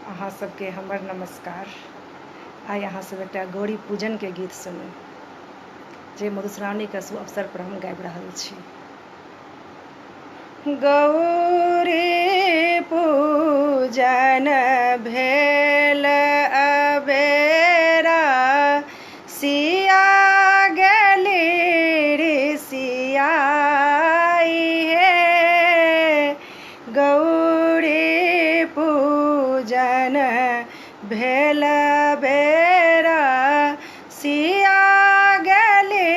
अहाँ सबके हमर नमस्कार। आइ अहाँ सब एक गौरी पूजन के गीत सुनू जे मधुश्रावणी के शुभ अवसर पर हम गाबि रहल छी। गौरी पूजन भेल अबेरा, सिया गेली ऋषियाई हे। गौरी पूजन भेल बेरा, सिया गेली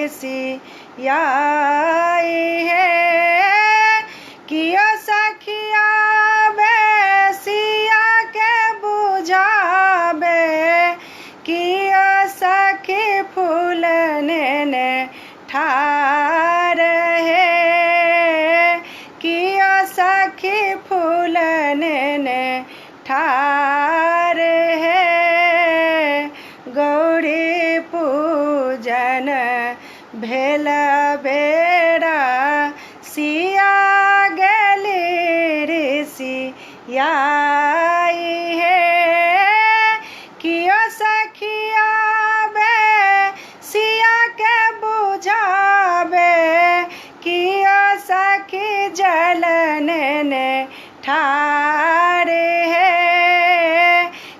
ऋषियाई हे। कियो सखिया बे सिया के बुझाबे, कियो सखी फूल नेने ठार हे। कियो सखी फूल नेने ठार है। गौरी पूजन भेल बेरा, सिया गेली ऋषियाई हे। कियो सखिया बे सिया के बुझाबे, कियो सखी जल नेने ठार है।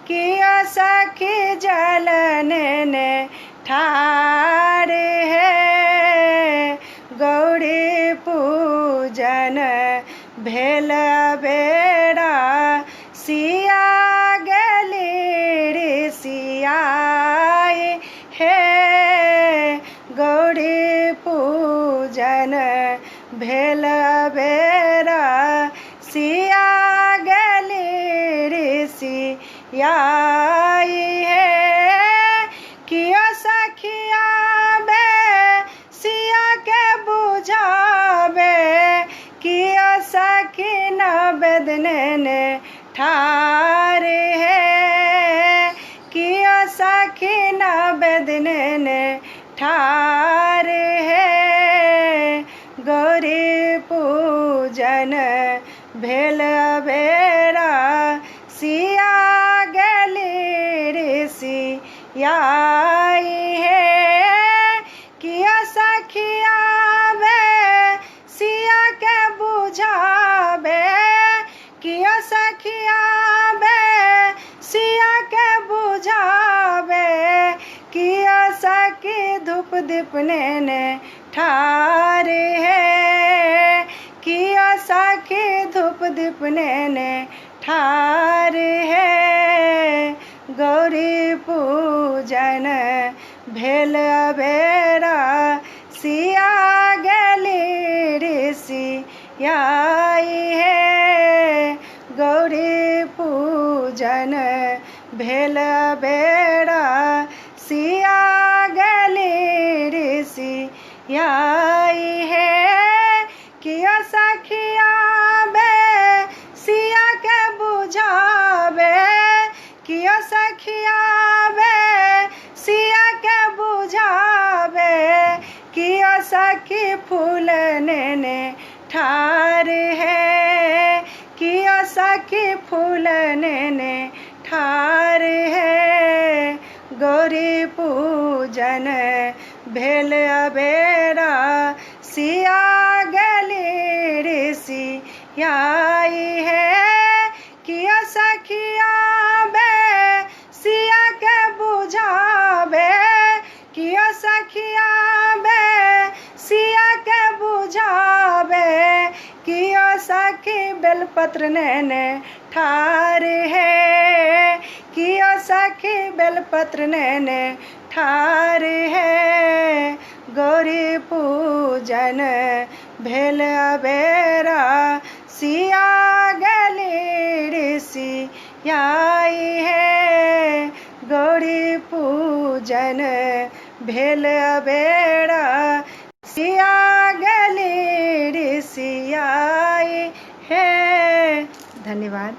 कियो सखी जल नेने ठार है। गौरी पूजन भेल बेरा, सिया गेली ऋषियाई हे। गौरी पूजन भेल बेरा, सिया गेली ऋषियाई हे। कियो सखिया बे सिया के बुझाबे, कियो सखी नवेद नेने ठार है। कियो सखी नवेद नेने ठार है। गौरी पूजन भेल बेरा, सिया गेली ऋषियाई हे। कियो सखिया बे सिया के बुझाबे, कियो सखिया बे सिया के बुझाबे, कियो सखी धूप दीप नेने ठार है। कियो सखी धूप दीप नेने ठार है। गौरी पूजन भेल बेरा, सिया गेली ऋषियाई हे। गौरी पूजन भेल बेरा, सिया गेली ऋषियाई हे। कियो सखिया बे सिया के बुझाबे, कियो सखिया बे सिया के बुझाबे, कियो सखी फूल नेने ठार है। कियो सखी फूल नेने ठार है। गौरी पूजन भेल बेरा, सिया गेली ऋषियाई है। कियो सखिया बे सिया के बुझाबे, कियो सखिया बे सिया के बुझाबे, कियो सखी बेलपत्र नेने ठार है। कियो सखी बेलपत्र नेने ठार है। गौरी पूजन भेल बेरा, सिया गेली ऋषियाई है। गौरी पूजन भेल बेरा, सिया गेली ऋषियाई है। धन्यवाद।